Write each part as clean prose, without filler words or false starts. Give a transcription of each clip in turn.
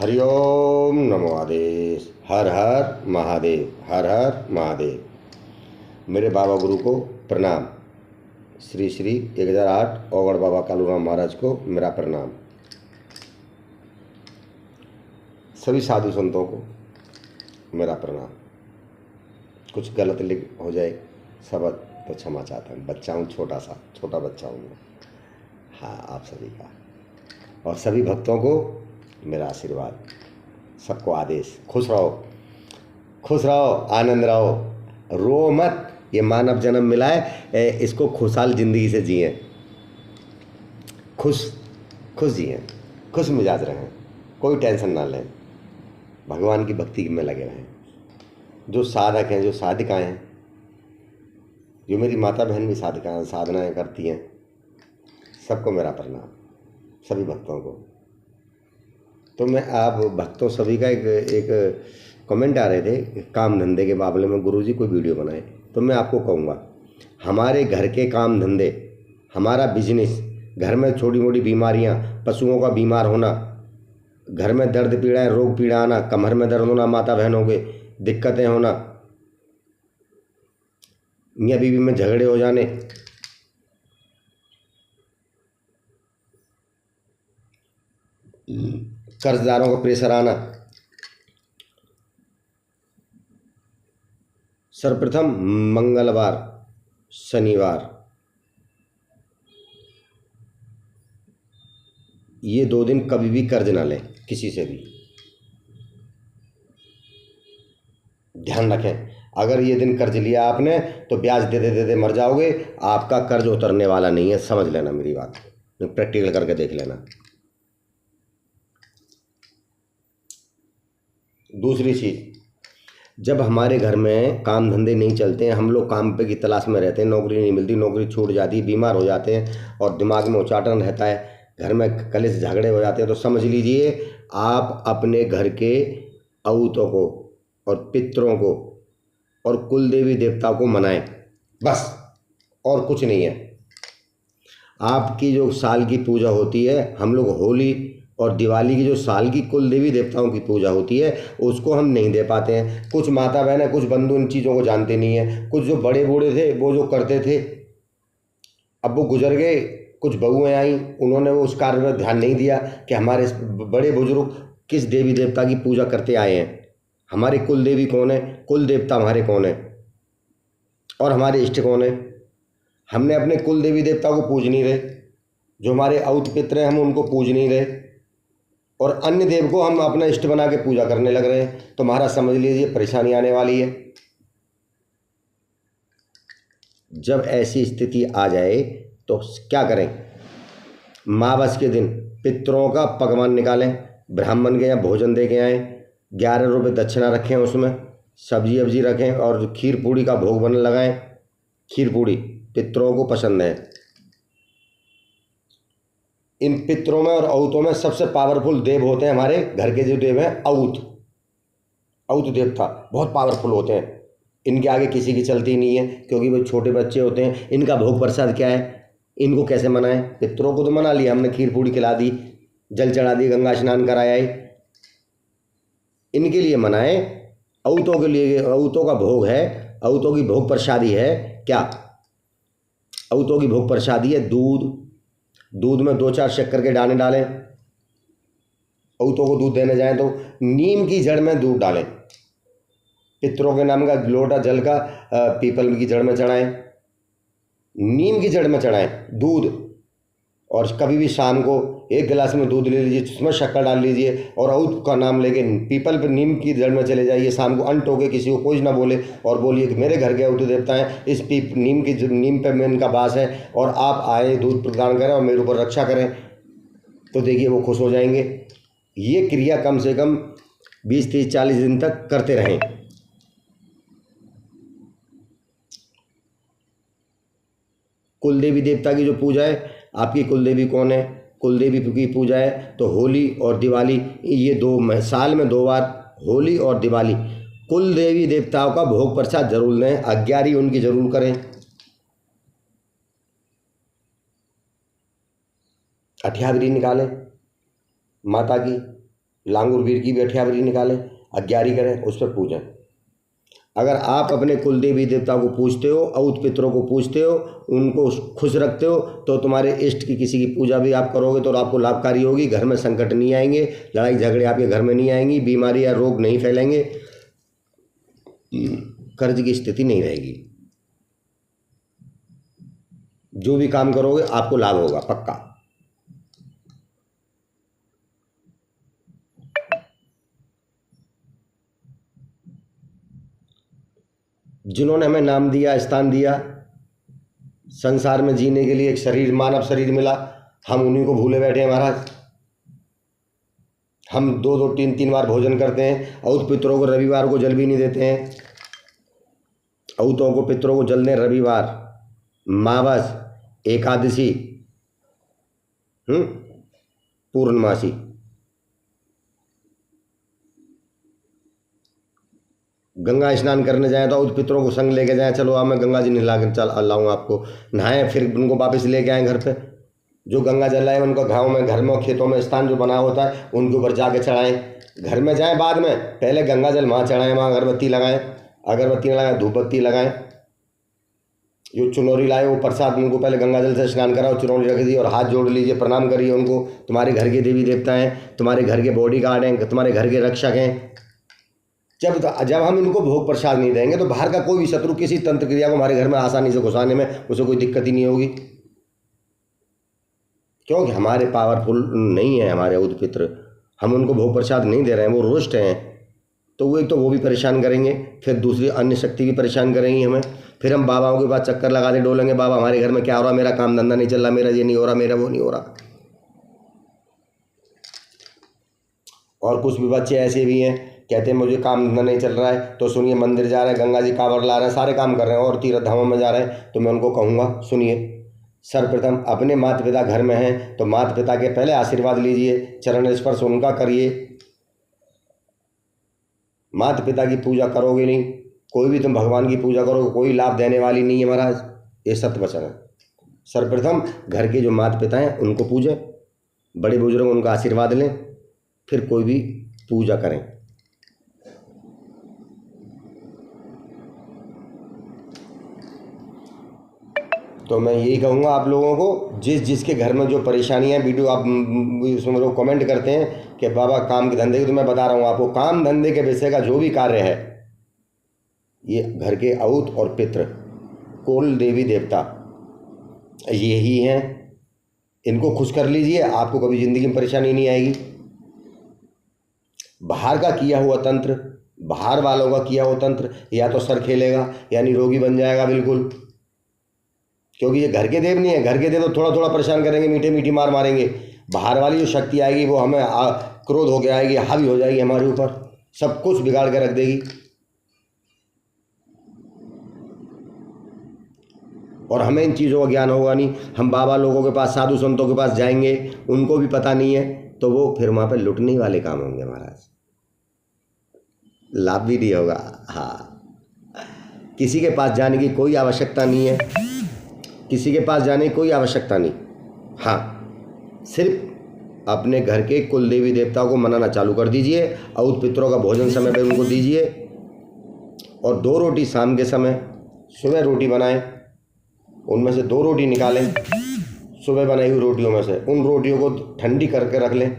हरिओम नमो आदेश। हर हर महादेव, हर हर महादेव। मेरे बाबा गुरु को प्रणाम। श्री श्री 1008 ओगड़ बाबा कालूराम महाराज को मेरा प्रणाम। सभी साधु संतों को मेरा प्रणाम। कुछ गलत लिख हो जाए शब्द तो क्षमा चाहता हूँ। बच्चा हूँ, छोटा बच्चा हूँ मैं। हाँ, आप सभी का और सभी भक्तों को मेरा आशीर्वाद, सबको आदेश। खुश रहो, आनंद रहो, रो मत। ये मानव जन्म मिला है, इसको खुशहाल जिंदगी से जिए, खुश जिए, खुश मिजाज रहें, कोई टेंशन ना लें, भगवान की भक्ति में लगे रहें। जो साधक हैं, जो साधिकाएँ हैं, जो मेरी माता बहन भी साधनाएँ करती हैं, सबको मेरा प्रणाम, सभी भक्तों को। तो मैं आप भक्तों सभी का एक कमेंट आ रहे थे काम धंधे के मामले में, गुरुजी कोई वीडियो बनाए। तो मैं आपको कहूँगा, हमारे घर के काम धंधे, हमारा बिजनेस, घर में छोटी मोटी बीमारियाँ, पशुओं का बीमार होना, घर में दर्द पीड़ाएँ, रोग पीड़ा आना, कमर में दर्द होना, माता बहनों के दिक्कतें होना, मियाँ बीवी में झगड़े हो जाने, कर्जदारों का प्रेशर आना, सर्वप्रथम मंगलवार, शनिवार, ये 2 दिन कभी भी कर्ज ना लें किसी से भी। ध्यान रखें, अगर ये दिन कर्ज लिया आपने तो ब्याज दे दे मर जाओगे। आपका कर्ज उतरने वाला नहीं है, समझ लेना मेरी बात, प्रैक्टिकल करके देख लेना। दूसरी चीज़, जब हमारे घर में काम धंधे नहीं चलते हैं, हम लोग काम पे की तलाश में रहते हैं, नौकरी नहीं मिलती, नौकरी छूट जाती है, बीमार हो जाते हैं और दिमाग में उचाटन रहता है, घर में कलेश झगड़े हो जाते हैं, तो समझ लीजिए आप अपने घर के औतों को और पितरों को और कुल देवी देवताओं को मनाएं, बस, और कुछ नहीं है। आपकी जो साल की पूजा होती है, हम लोग होली और दिवाली की जो साल की कुल देवी देवताओं की पूजा होती है, उसको हम नहीं दे पाते हैं। कुछ माता बहन है, कुछ बंधु इन चीज़ों को जानते नहीं है। कुछ जो बड़े बूढ़े थे वो जो करते थे, अब वो गुजर गए। कुछ बहुएँ आई, उन्होंने वो उस कार्य में ध्यान नहीं दिया कि हमारे बड़े बुजुर्ग किस देवी देवता की पूजा करते आए हैं, हमारे कुल देवी कौन है, कुल देवता हमारे कौन है और हमारे इष्ट कौन है। हमने अपने कुल देवी देवता को पूज नहीं रहे, जो हमारे औत पितर हैं हम उनको पूज नहीं रहे, और अन्य देव को हम अपना इष्ट बना के पूजा करने लग रहे हैं। तो महाराज समझ लीजिए परेशानी आने वाली है। जब ऐसी स्थिति आ जाए तो क्या करें? मावस के दिन पितरों का पकवान निकालें, ब्राह्मण के यहाँ भोजन दे के आएँ, 11 रुपये दक्षिणा रखें, उसमें सब्जी अब्जी रखें और खीर पूड़ी का भोग बनने लगाएं। खीर पूड़ी पितरों को पसंद है। इन पितरों में और औतों में सबसे पावरफुल देव होते हैं हमारे घर के जो देव हैं, औत देवता बहुत पावरफुल होते हैं। इनके आगे किसी की चलती नहीं है, क्योंकि वो छोटे बच्चे होते हैं। इनका भोग प्रसाद क्या है, इनको कैसे मनाएं? पितरों को तो मना लिया हमने, खीर पूड़ी खिला दी, जल चढ़ा दी, गंगा स्नान कराया है। इनके लिए मनाएं, औतों के लिए। औतों का भोग है, औतों की भोग प्रसादी है क्या? औतों की भोग प्रसादी है दूध में 2-4 शक्कर के दाने डालें। औतों को दूध देने जाएं तो नीम की जड़ में दूध डालें। पितरों के नाम का लोटा जल का पीपल की जड़ में चढ़ाएं, नीम की जड़ में चढ़ाएं दूध। और कभी भी शाम को 1 गिलास में दूध ले लीजिए, उसमें शक्कर डाल लीजिए और औत का नाम लेके पीपल पर नीम की जड़ में चले जाइए। शाम को अनटोके, किसी को कुछ ना बोले और बोलिए कि मेरे घर के औत देवता हैं, इस नीम पे में इनका वास है और आप आए दूध प्रदान करें और मेरे ऊपर रक्षा करें। तो देखिए वो खुश हो जाएंगे। ये क्रिया कम से कम 20, 30, 40 दिन तक करते रहें। कुल देवी देवता की जो पूजा है, आपकी कुल देवी कौन है? कुल देवी की पूजा है तो होली और दिवाली, ये साल में 2 बार, होली और दिवाली, कुल देवी देवताओं का भोग प्रसाद जरूर लें, अग्यारी उनकी जरूर करें। अठ्यागरी निकालें माता की, लांगुर वीर की भी अठ्यावरी निकालें, 11 करें, उस पर पूजें। अगर आप अपने कुल देवी देवता को पूजते हो, औत पितरों को पूजते हो, उनको खुश रखते हो, तो तुम्हारे इष्ट की किसी की पूजा भी आप करोगे तो आपको लाभकारी होगी। घर में संकट नहीं आएंगे, लड़ाई झगड़े आपके घर में नहीं आएंगी, बीमारी या रोग नहीं फैलेंगे, कर्ज की स्थिति नहीं रहेगी। जो भी काम करोगे आपको लाभ होगा पक्का। जिन्होंने हमें नाम दिया, स्थान दिया, संसार में जीने के लिए एक शरीर, मानव शरीर मिला, हम उन्हीं को भूले बैठे हैं महाराज। हम 2-2, 3-3 बार भोजन करते हैं, औत पितरों को रविवार को जल भी नहीं देते हैं। औतों को पितरों को जल दें रविवार, मावस, एकादशी, पूर्णमासी। गंगा स्नान करने जाएं तो औत पितरों को संग लेके जाएं, चलो मैं गंगा जी नहला कर चल लाऊँ आपको, नहाएं, फिर उनको वापस लेके आएँ घर पे। जो गंगा जल आए उनको गाँव में, घर में, खेतों में स्थान जो बना होता है उनके ऊपर जाके चढ़ाएं। घर में जाएं बाद में, पहले गंगा जल वहाँ चढ़ाएं, वहाँ अगरबत्ती लगाएं, अगरबत्ती लगाएं, धूपबत्ती लगाएं। जो चुनौरी लाए वो प्रसाद, उनको पहले गंगा जल से स्नान कराओ, चुनौरी रख दी और हाथ जोड़ लीजिए, प्रणाम करिए उनको। तुम्हारे घर के देवी देवता हैं, तुम्हारे घर के बॉडी गार्ड हैं, तुम्हारे घर के रक्षक हैं। जब हम इनको भोग प्रसाद नहीं देंगे तो बाहर का कोई भी शत्रु किसी तंत्र क्रिया को हमारे घर में आसानी से घुसाने में उसे कोई दिक्कत ही नहीं होगी, क्योंकि हमारे पावरफुल नहीं है हमारे औत पित्र। हम उनको भोग प्रसाद नहीं दे रहे हैं, वो रुष्ट हैं, तो वो एक तो वो भी परेशान करेंगे, फिर दूसरी अन्य शक्ति भी परेशान करेंगी हमें। फिर हम बाबाओं के पास चक्कर लगाते डोलेंगे, बाबा हमारे घर में क्या हो रहा, मेरा काम धंधा नहीं चल रहा, मेरा ये नहीं हो रहा, मेरा वो नहीं हो रहा। और कुछ भी बच्चे ऐसे भी हैं, कहते हैं मुझे काम धंधा नहीं चल रहा है, तो सुनिए, मंदिर जा रहे हैं, गंगा जी कांवर ला रहे हैं, सारे काम कर रहे हैं और तीर्थ धामों में जा रहे हैं, तो मैं उनको कहूँगा सुनिए, सर्वप्रथम अपने माता पिता घर में हैं तो माता पिता के पहले आशीर्वाद लीजिए, चरण स्पर्श उनका करिए। माता पिता की पूजा करोगे नहीं, कोई भी तुम भगवान की पूजा करोगे, कोई लाभ देने वाली नहीं है महाराज, ये सत्य वचन है। सर्वप्रथम घर के जो माता पिता हैं उनको पूजें, बड़े बुजुर्ग उनका आशीर्वाद लें, फिर कोई भी पूजा करें। तो मैं यही कहूँगा आप लोगों को, जिसके घर में जो परेशानियाँ, वीडियो आप उसमें लोग कमेंट करते हैं कि बाबा काम के धंधे की, तो मैं बता रहा हूँ आपको, काम धंधे के विषय का जो भी कार्य है, ये घर के औत और पितृ, कुल देवी देवता यही हैं, इनको खुश कर लीजिए, आपको कभी ज़िंदगी में परेशानी नहीं आएगी। बाहर का किया हुआ तंत्र, बाहर वालों का किया हुआ तंत्र या तो सर खेलेगा, यानी रोगी बन जाएगा बिल्कुल, क्योंकि ये घर के देव नहीं है। घर के देव तो थोड़ा थोड़ा परेशान करेंगे, मीठे मीठी मार मारेंगे। बाहर वाली जो शक्ति आएगी वो हमें क्रोध हो गया आएगी, हावी हो जाएगी हमारे ऊपर, सब कुछ बिगाड़ के रख देगी। और हमें इन चीज़ों का ज्ञान होगा नहीं। हम बाबा लोगों के पास, साधु संतों के पास जाएंगे, उनको भी पता नहीं है, तो वो फिर वहाँ पर लुटने वाले काम होंगे महाराज, लाभ भी नहीं होगा। हाँ, किसी के पास जाने की कोई आवश्यकता नहीं है, किसी के पास जाने की कोई आवश्यकता नहीं। हाँ, सिर्फ अपने घर के कुल देवी देवताओं को मनाना चालू कर दीजिए, औत पितरों का भोजन समय पर उनको दीजिए, और 2 रोटी शाम के समय, सुबह रोटी बनाएं, उनमें से 2 रोटी निकालें, सुबह बनाई हुई रोटियों में से उन रोटियों को ठंडी करके रख लें।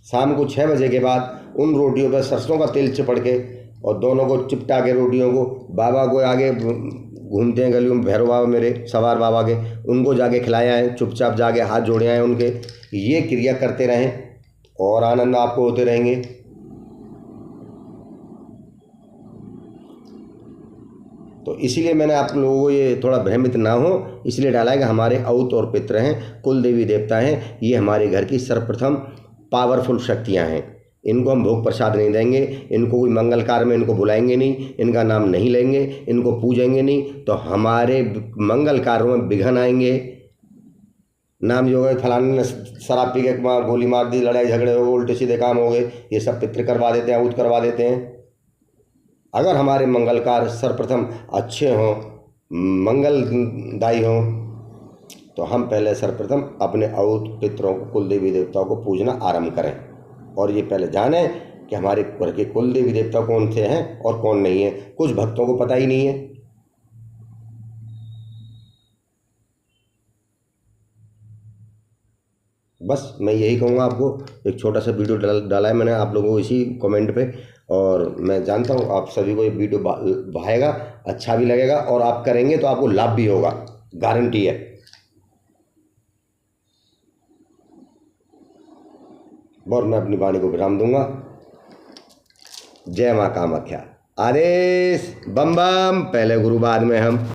शाम को 6 बजे के बाद उन रोटियों पर सरसों का तेल चिपड़ के और दोनों को चिपटा के रोटियों को बाबा को आगे घूमते हैं गलियों में, भैरव बाबा मेरे सवार बाबा के, उनको जाके खिलाया है, चुपचाप जाके हाथ जोड़े आए उनके। ये क्रिया करते रहें और आनंद आपको होते रहेंगे। तो इसीलिए मैंने आप लोगों को ये थोड़ा भ्रमित ना हो इसलिए डाला है कि हमारे औत और पितृ हैं, कुल देवी देवता हैं, ये हमारे घर की सर्वप्रथम पावरफुल शक्तियां हैं। इनको हम भोग प्रसाद नहीं देंगे, इनको कोई मंगल कार्य में इनको बुलाएंगे नहीं, इनका नाम नहीं लेंगे, इनको पूजेंगे नहीं, तो हमारे मंगल कार्यों में विघ्न आएंगे। नाम जो है फलाने ने शराब पी के गोली मार दी, लड़ाई झगड़े हो गए, उल्टे सीधे काम हो गए, ये सब पितृ करवा देते हैं, औत करवा देते हैं। अगर हमारे मंगल कार्य सर्वप्रथम अच्छे हों, मंगलदायी हों, तो हम पहले सर्वप्रथम अपने औत पितरों को, कुल देवी देवताओं को पूजना आरंभ करें। और ये पहले जाने कि हमारे घर के कुल देवी देवता कौन से हैं और कौन नहीं है। कुछ भक्तों को पता ही नहीं है। बस मैं यही कहूँगा आपको। एक छोटा सा वीडियो डाला है मैंने आप लोगों को इसी कमेंट पे, और मैं जानता हूँ आप सभी को ये वीडियो भाएगा, अच्छा भी लगेगा, और आप करेंगे तो आपको लाभ भी होगा, गारंटी है। और मैं अपनी वाणी को विराम दूंगा। जय माँ कामाख्या। आदेश बम बम, पहले गुरु बाद में हम।